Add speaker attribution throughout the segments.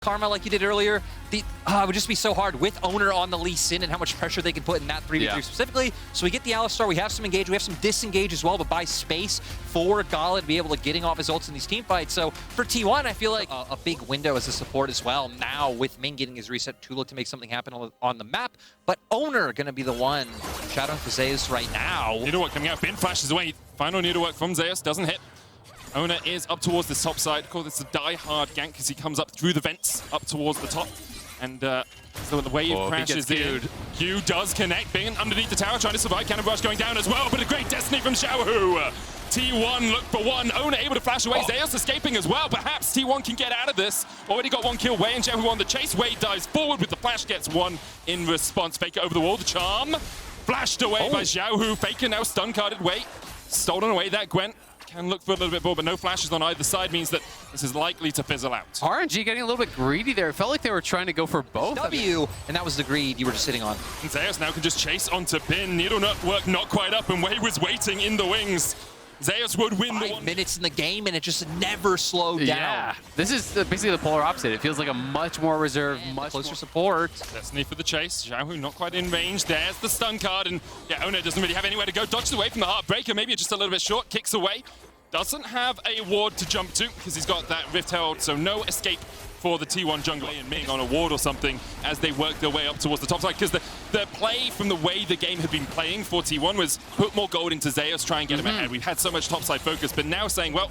Speaker 1: Karma like you did earlier, it would just be so hard with Owner on the Lee Sin and how much pressure they can put in that 3v3 specifically. So we get the Alistar, we have some engage, we have some disengage as well, but buy space for Gala to be able to getting off his ults in these team fights. So for T1, I feel like a big window as a support as well. Now with Ming getting his reset to look to make something happen on the map, but Owner gonna be the one shadowing for Zeus right now.
Speaker 2: Needlework coming out, Bin flashes away. Final Needlework from Zeus, doesn't hit. Owner is up towards this top side. Call this a die-hard gank because he comes up through the vents up towards the top. And so the wave crashes in. Q does connect. Bing underneath the tower trying to survive. Cannon Barrage going down as well, but a great destiny from Xiaohu. T1 look for one. Owner able to flash away. Zeus escaping as well. Perhaps T1 can get out of this. Already got one kill. Wei and Xiaohu on the chase. Wei dives forward with the flash, gets one in response. Faker over the wall. The charm flashed away by Xiaohu. Faker now stun carded. Wei stolen away that Gwent. Can look for a little bit more, but no flashes on either side means that this is likely to fizzle out.
Speaker 3: RNG getting a little bit greedy there. It felt like they were trying to go for both.
Speaker 1: And that was the greed you were just sitting on.
Speaker 2: And Zeus now can just chase onto Bin. Needlework not quite up, and Wei was waiting in the wings. Zeus would win the
Speaker 1: 5 minutes in the game, and it just never slowed down.
Speaker 3: Yeah, this is basically the polar opposite. It feels like a much more reserved, much
Speaker 1: closer support.
Speaker 2: Destiny for the chase. Xiaohu not quite in range. There's the stun card, and yeah, Owner doesn't really have anywhere to go. Dodges away from the Heartbreaker, maybe just a little bit short, kicks away. Doesn't have a ward to jump to because he's got that Rift Herald, so no escape for the T1 jungle and Ming on a ward or something as they work their way up towards the top side. Because the play from the way the game had been playing for T1 was put more gold into Zeus, try and get him ahead. We've had so much topside focus, but now saying, well,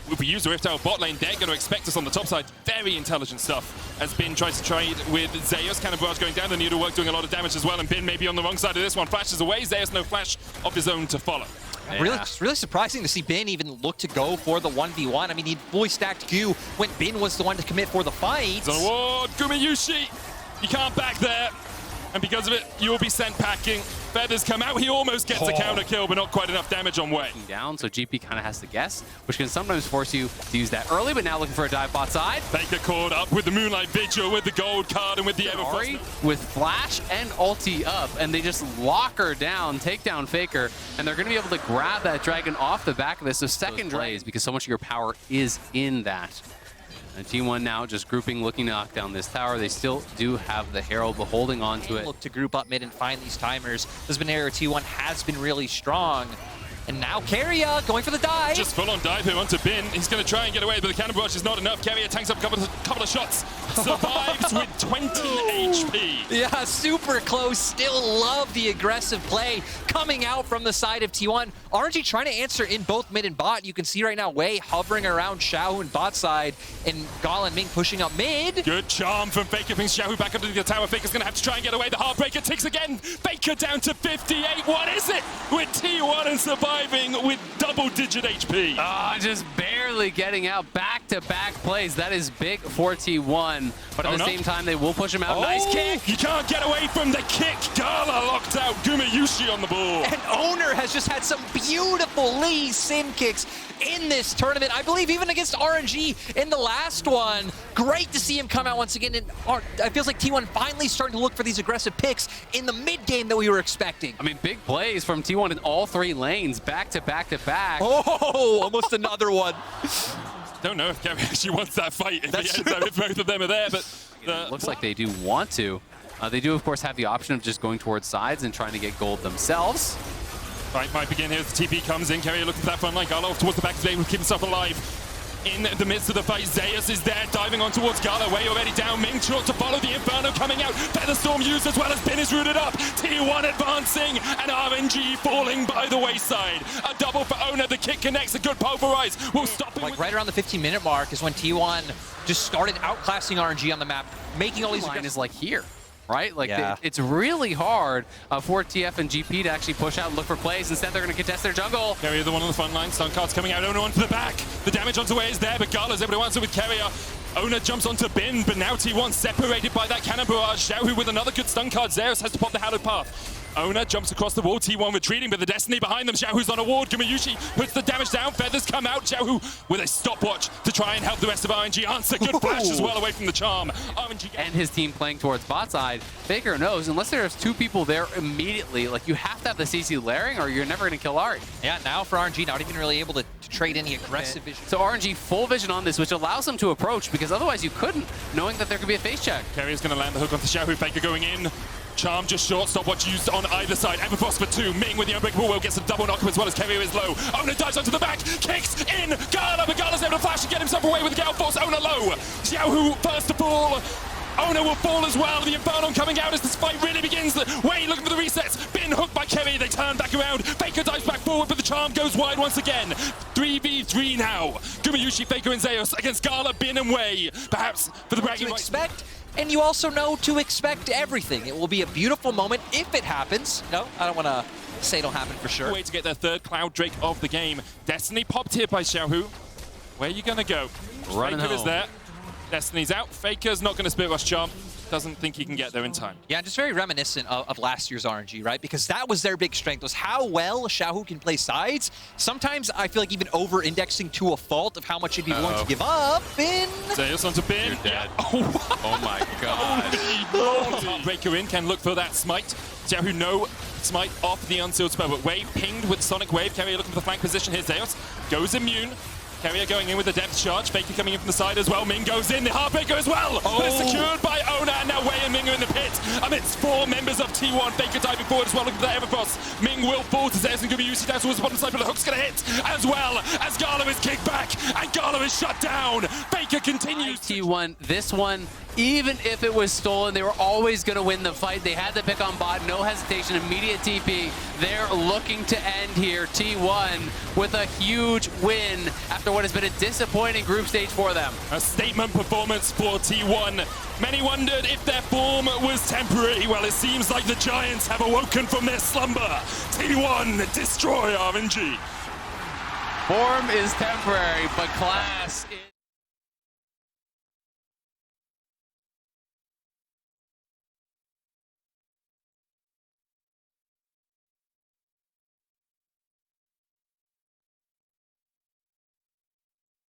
Speaker 2: if we use the Rift Herald bot lane, they're going to expect us on the top side. Very intelligent stuff as Bin tries to trade with Zeus. Cannon Barrage going down, the Needlework doing a lot of damage as well, and Bin maybe on the wrong side of this one. Flashes away, Zeus no flash of his own to follow.
Speaker 1: Yeah. Really surprising to see Bin even look to go for the 1v1. I mean, he fully stacked Q when Bin was the one to commit for the fight.
Speaker 2: He's on a ward. Gumayushi, you can't back there. And because of it, you'll be sent packing. Feathers come out. He almost gets a counter kill, but not quite enough damage on Wei.
Speaker 3: Down, so GP kind of has to guess, which can sometimes force you to use that early, but now looking for a dive bot side.
Speaker 2: Faker caught up with the Moonlight Vigil, with the gold card, and with the Everfrost.
Speaker 3: With flash and ulti up, and they just lock her down, take down Faker, and they're going to be able to grab that dragon off the back of this. So second plays, because so much of your power is in that. And T1 now just grouping, looking to knock down this tower. They still do have the Herald, but holding on to it.
Speaker 1: Look to group up mid and find these timers. This Banera T1 has been really strong. And now Keria going for the dive.
Speaker 2: Just full on dive here onto Bin. He's going to try and get away, but the Cannon Barrage is not enough. Keria tanks up a couple of shots. Survives with 20 HP.
Speaker 1: Yeah, super close. Still love the aggressive play coming out from the side of T1. RNG trying to answer in both mid and bot. You can see right now Wei hovering around Xiaohu and bot side, and Gal and Ming pushing up mid.
Speaker 2: Good charm from Faker. Brings Xiaohu back up to the tower. Faker's going to have to try and get away. The Heartbreaker ticks again. Faker down to 58. What is it with T1 and surviving with double-digit HP?
Speaker 3: Just barely getting out. Back-to-back plays. That is big for T1. But at the same time, they will push him out. Nice kick.
Speaker 2: You can't get away from the kick. Gala locked out. Gumayushi on the ball.
Speaker 1: And Owner has just had some beautiful Lee Sin kicks in this tournament. I believe even against RNG in the last one. Great to see him come out once again. And it feels like T1 finally starting to look for these aggressive picks in the mid game that we were expecting.
Speaker 3: I mean, big plays from T1 in all three lanes. Back to back to back.
Speaker 1: Oh, almost another one.
Speaker 2: Don't know if Gary actually wants that fight if both of them are there, but
Speaker 3: it looks like they do want to. They do, of course, have the option of just going towards sides and trying to get gold themselves.
Speaker 2: Fight might begin here as the TP comes in. Keria looking for that front line. Gala towards the back to be able to keep himself alive. In the midst of the fight, Zeus is there, diving on towards Gala. Wei already down. Ming short to follow. The Inferno coming out. Featherstorm used as well as Bin is rooted up. T1 advancing, and RNG falling by the wayside. A double for Owner. The kick connects. A good pulverize will stop him.
Speaker 1: Like right around the 15-minute mark is when T1 just started outclassing RNG on the map, making all these.
Speaker 3: Line is like here. Right? Like, it's really hard for TF and GP to actually push out and look for plays. Instead, they're going to contest their jungle.
Speaker 2: Keria, the one on the front line. Stun cards coming out. Owner onto the back. The damage onto Wei is there, but Gala's able to answer with Keria. Owner jumps onto Bin, but now T1 separated by that Cannon Barrage. Xiaohu with another good stun card. Zeus has to pop the Hallowed Path. Ona jumps across the wall, T1 retreating, but the Destiny behind them. Xiaohu's on a ward. Gumayushi puts the damage down. Feathers come out. Xiaohu with a stopwatch to try and help the rest of RNG answer. Good flash as well away from the charm. RNG
Speaker 3: and his team playing towards bot side. Faker knows, unless there's 2 people there immediately, like you have to have the CC layering or you're never going to kill Ari.
Speaker 1: Yeah, now for RNG, not even really able to trade any aggressive vision.
Speaker 3: So RNG full vision on this, which allows them to approach, because otherwise you couldn't, knowing that there could be a face check.
Speaker 2: Carrier's going to land the hook onto Xiaohu. Faker going in. Charm just short, stopwatch used on either side. Everfrost for 2. Ming with the unbreakable will gets a double knock as well as Carrier is low. Ona dives onto the back, kicks in. Gala, but Gala's able to flash and get himself away with the Gale Force. Ona low. Xiaohu first to fall. Ona will fall as well. The Inferno coming out as this fight really begins. Wayne looking for the resets. Been hooked by Kerry. They turn back around. Faker dives back forward, but the charm goes wide once again. 3v3 now. Gumayushi, Faker, and Zeus against Gala, Bin, and Wei. Perhaps for the bragging rights.
Speaker 1: Expect, and you also know to expect everything. It will be a beautiful moment if it happens. No, I don't want to say it'll happen for sure.
Speaker 2: Way to get their 3rd Cloud Drake of the game. Destiny popped here by Xiaohu. Where are you going to go?
Speaker 3: Running
Speaker 2: Faker
Speaker 3: home.
Speaker 2: is there. Destiny's out. Faker's not going to Spirit Rush Charm. Doesn't think he can get there in time.
Speaker 1: Yeah, just very reminiscent of last year's RNG, right? Because that was their big strength, was how well Xiaohu can play sides. Sometimes I feel like even over-indexing to a fault of how much he'd be willing to give up. Bin.
Speaker 2: Zeus onto Bin.
Speaker 3: You're dead.
Speaker 2: Oh
Speaker 3: my god.
Speaker 2: Breaker in can look for that smite. Xiaohu no smite off the unsealed spell, but Wave pinged with Sonic Wave. Carrier looking for the flank position here. Zeus goes immune. Carrier going in with the depth charge. Faker coming in from the side as well. Ming goes in. The Heartbreaker as well. But it's secured by Ona. And now Wei and Ming are in the pit. Amidst 4 members of T1. Faker diving forward as well. Looking for that Everfrost. Ming will fall to Zeus and Gumayushi down towards the bottom side, but the hook's going to hit as well as Gala is kicked back. And Gala is shut down. Faker continues.
Speaker 3: T1, this one, even if it was stolen, they were always going to win the fight. They had the pick on bot. No hesitation. Immediate TP. They're looking to end here. T1 with a huge win after what has been a disappointing group stage for them.
Speaker 2: A statement performance for T1. Many wondered if their form was temporary. Well, it seems like the Giants have awoken from their slumber. T1 destroy RNG.
Speaker 3: Form is temporary, but class is...